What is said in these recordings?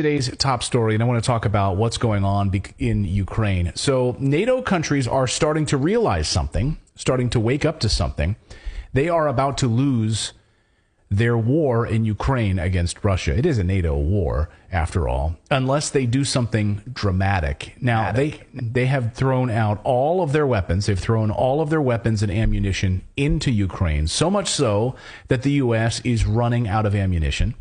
Today's top story, and I want to talk about what's going on in Ukraine. So NATO countries are starting to realize something, starting to wake up to something. They are about to lose their war in Ukraine against Russia. It is a NATO war, after all, unless they do something dramatic. Now, they have thrown out all of their weapons. They've thrown all of their weapons and ammunition into Ukraine, so much so that the U.S. is running out of ammunition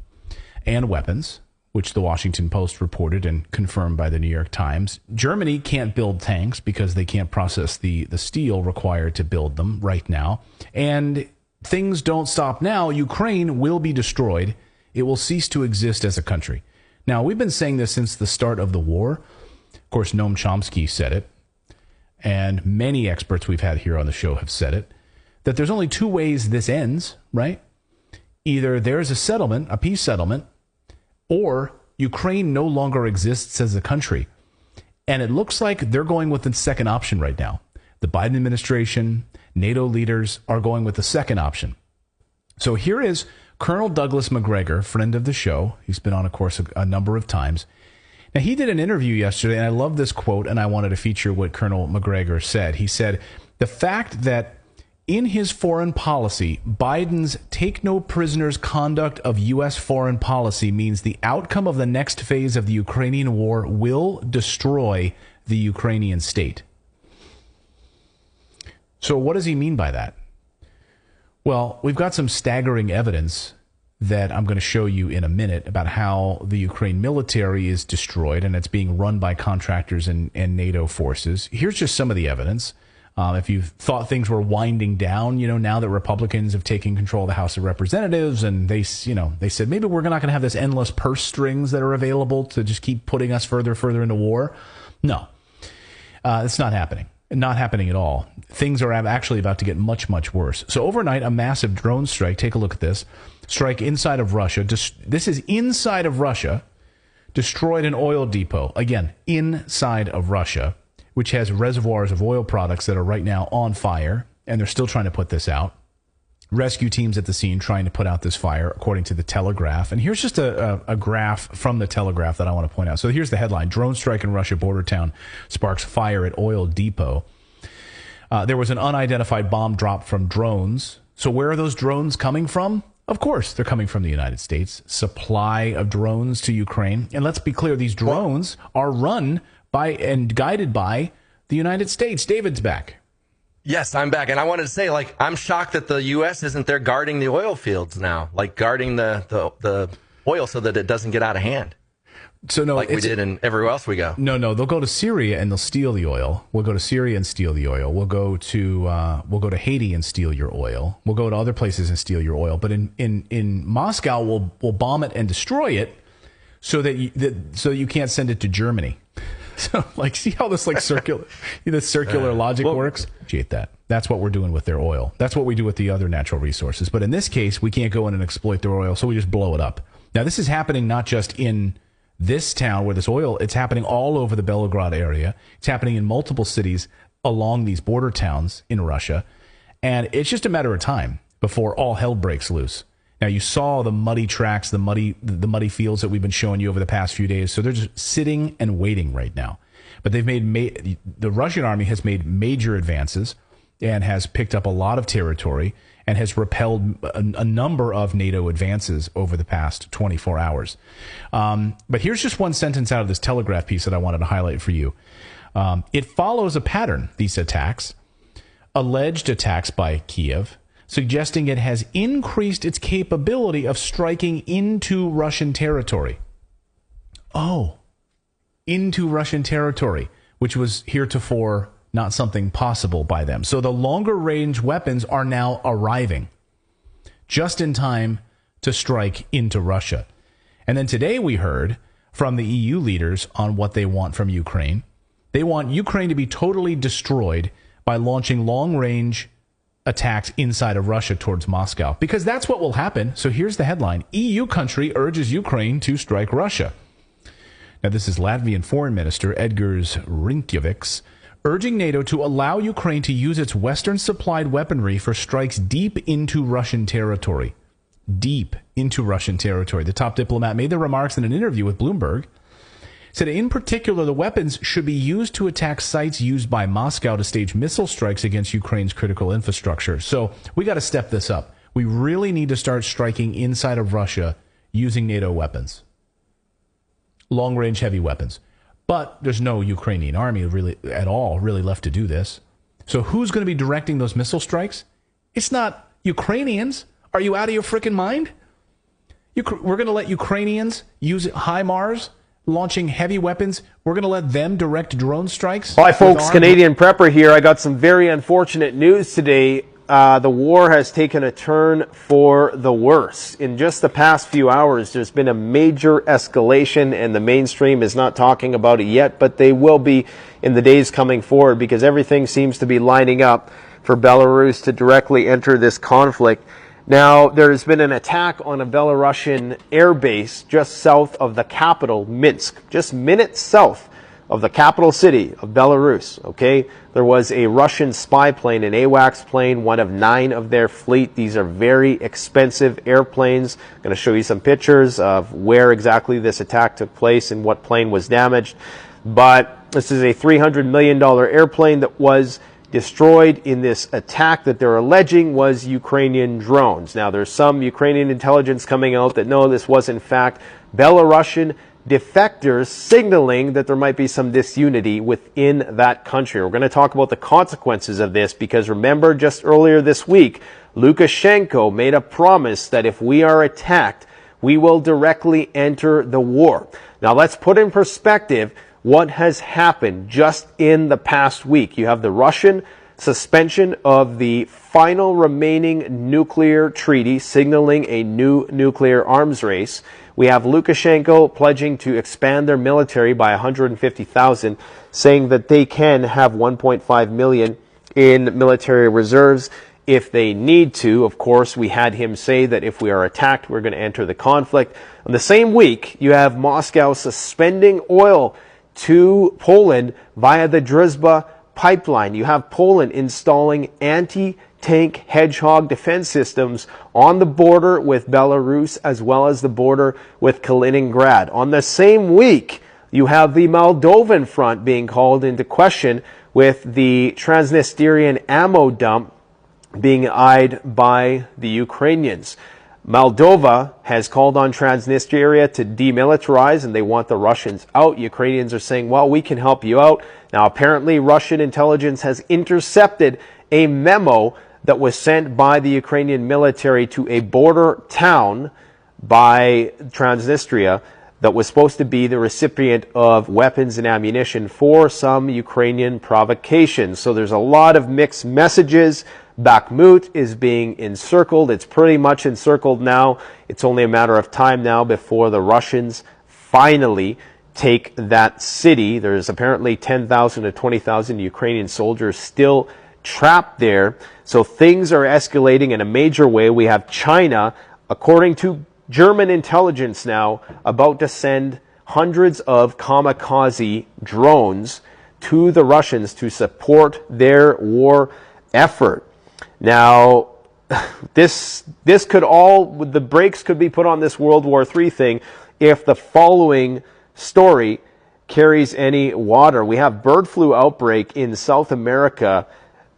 and weapons, which the Washington Post reported and confirmed by the New York Times. Germany can't build tanks because they can't process the steel required to build them right now. And things don't stop now. Ukraine will be destroyed. It will cease to exist as a country. Now, we've been saying this since the start of the war. Of course, Noam Chomsky said it, and many experts we've had here on the show have said it, that there's only two ways this ends, right? Either there's a settlement, a peace settlement, or Ukraine no longer exists as a country. And it looks like they're going with the second option right now. The Biden administration, NATO leaders are going with the second option. So here is Colonel Douglas Macgregor, friend of the show. He's been on, of course, a number of times. Now, he did an interview yesterday, and I love this quote, and I wanted to feature what Colonel Macgregor said. He said, the fact that in his foreign policy, Biden's take no prisoners conduct of U.S. foreign policy means the outcome of the next phase of the Ukrainian war will destroy the Ukrainian state. So what does he mean by that? Well, we've got some staggering evidence that I'm going to show you in a minute about how the Ukraine military is destroyed and it's being run by contractors and NATO forces. Here's just some of the evidence. If you thought things were winding down, now that Republicans have taken control of the House of Representatives and they said, maybe we're not going to have this endless purse strings that are available to just keep putting us further into war. No, it's not happening. Not happening at all. Things are actually about to get much, much worse. So overnight, a massive drone strike. Take a look at this. Strike inside of Russia. This is inside of Russia. Destroyed an oil depot. Again, inside of Russia, which has reservoirs of oil products that are right now on fire, and they're still trying to put this out. Rescue teams at the scene trying to put out this fire, according to the Telegraph. And here's just a graph from the Telegraph that I want to point out. So here's the headline. Drone strike in Russia border town sparks fire at oil depot. There was an unidentified bomb dropped from drones. So where are those drones coming from? Of course, they're coming from the United States. Supply of drones to Ukraine. And let's be clear, these drones are run by and guided by the United States. David's back. Yes, I'm back. And I wanted to say, I'm shocked that the U.S. isn't there guarding the oil fields now, guarding the oil so that it doesn't get out of hand. So no, we did in everywhere else we go. No, they'll go to Syria and they'll steal the oil. We'll go to Syria and steal the oil. We'll go to Haiti and steal your oil. We'll go to other places and steal your oil. But in Moscow, we'll bomb it and destroy it so that you can't send it to Germany. So, see how this circular logic works? Appreciate that. That's what we're doing with their oil. That's what we do with the other natural resources. But in this case, we can't go in and exploit their oil, so we just blow it up. Now, this is happening not just in this town where this oil, it's happening all over the Belgorod area. It's happening in multiple cities along these border towns in Russia. And it's just a matter of time before all hell breaks loose. Now, you saw the muddy tracks, the muddy fields that we've been showing you over the past few days. So they're just sitting and waiting right now. But the Russian army has made major advances and has picked up a lot of territory and has repelled a number of NATO advances over the past 24 hours. But here's just one sentence out of this Telegraph piece that I wanted to highlight for you. It follows a pattern, these attacks, alleged attacks by Kiev, suggesting it has increased its capability of striking into Russian territory. Oh, into Russian territory, which was heretofore not something possible by them. So the longer range weapons are now arriving just in time to strike into Russia. And then today we heard from the EU leaders on what they want from Ukraine. They want Ukraine to be totally destroyed by launching long-range attacks inside of Russia towards Moscow, because that's what will happen. So here's the headline. EU country urges Ukraine to strike Russia. Now, this is Latvian Foreign Minister Edgars Rinkēvičs urging NATO to allow Ukraine to use its Western-supplied weaponry for strikes deep into Russian territory. deep into Russian territory. The top diplomat made the remarks in an interview with Bloomberg. Said, in particular, the weapons should be used to attack sites used by Moscow to stage missile strikes against Ukraine's critical infrastructure. So we got to step this up. We really need to start striking inside of Russia using NATO weapons, long-range heavy weapons. But there's no Ukrainian army really at all really left to do this. So who's going to be directing those missile strikes? It's not Ukrainians. Are you out of your freaking mind? We're going to let Ukrainians use HIMARS, launching heavy weapons. We're going to let them direct drone strikes. Hi, folks. Canadian Prepper here. I got some very unfortunate news today. The war has taken a turn for the worse. In just the past few hours, there's been a major escalation, and the mainstream is not talking about it yet, but they will be in the days coming forward, because everything seems to be lining up for Belarus to directly enter this conflict. Now, there's been an attack on a Belarusian airbase just south of the capital, Minsk, just minutes south of the capital city of Belarus, okay? There was a Russian spy plane, an AWACS plane, one of 9 of their fleet. These are very expensive airplanes. I'm going to show you some pictures of where exactly this attack took place and what plane was damaged. But this is a $300 million airplane that was destroyed in this attack that they're alleging was Ukrainian drones. Now, there's some Ukrainian intelligence coming out that no, this was in fact Belarusian defectors signaling that there might be some disunity within that country. We're going to talk about the consequences of this, because remember, just earlier this week, Lukashenko made a promise that if we are attacked, we will directly enter the war. Now, let's put in perspective what has happened just in the past week. You have the Russian suspension of the final remaining nuclear treaty, signaling a new nuclear arms race. We have Lukashenko pledging to expand their military by 150,000, saying that they can have 1.5 million in military reserves if they need to. Of course, we had him say that if we are attacked, we're going to enter the conflict. On the same week, you have Moscow suspending oil to Poland via the Druzhba pipeline. You have Poland installing anti-tank Hedgehog defense systems on the border with Belarus, as well as the border with Kaliningrad. On the same week, you have the Moldovan front being called into question, with the Transnistrian ammo dump being eyed by the Ukrainians. Moldova has called on Transnistria to demilitarize, and they want the Russians out. Ukrainians are saying, well, we can help you out. Now, apparently, Russian intelligence has intercepted a memo that was sent by the Ukrainian military to a border town by Transnistria that was supposed to be the recipient of weapons and ammunition for some Ukrainian provocations. So there's a lot of mixed messages. Bakhmut is being encircled. It's pretty much encircled now. It's only a matter of time now before the Russians finally take that city. There's apparently 10,000 to 20,000 Ukrainian soldiers still trapped there. So things are escalating in a major way. We have China, according to German intelligence now, about to send hundreds of Kamikaze drones to the Russians to support their war effort. Now, this could all, the brakes could be put on this World War III thing if the following story carries any water. We have bird flu outbreak in South America,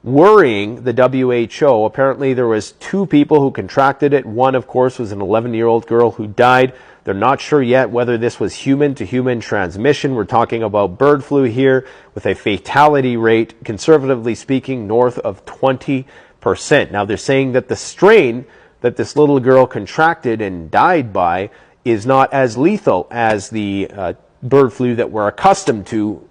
worrying the WHO. Apparently there was 2 people who contracted it. One, of course, was an 11-year-old girl who died. They're not sure yet whether this was human-to-human transmission. We're talking about bird flu here with a fatality rate, conservatively speaking, north of 20%. Now, they're saying that the strain that this little girl contracted and died by is not as lethal as the bird flu that we're accustomed to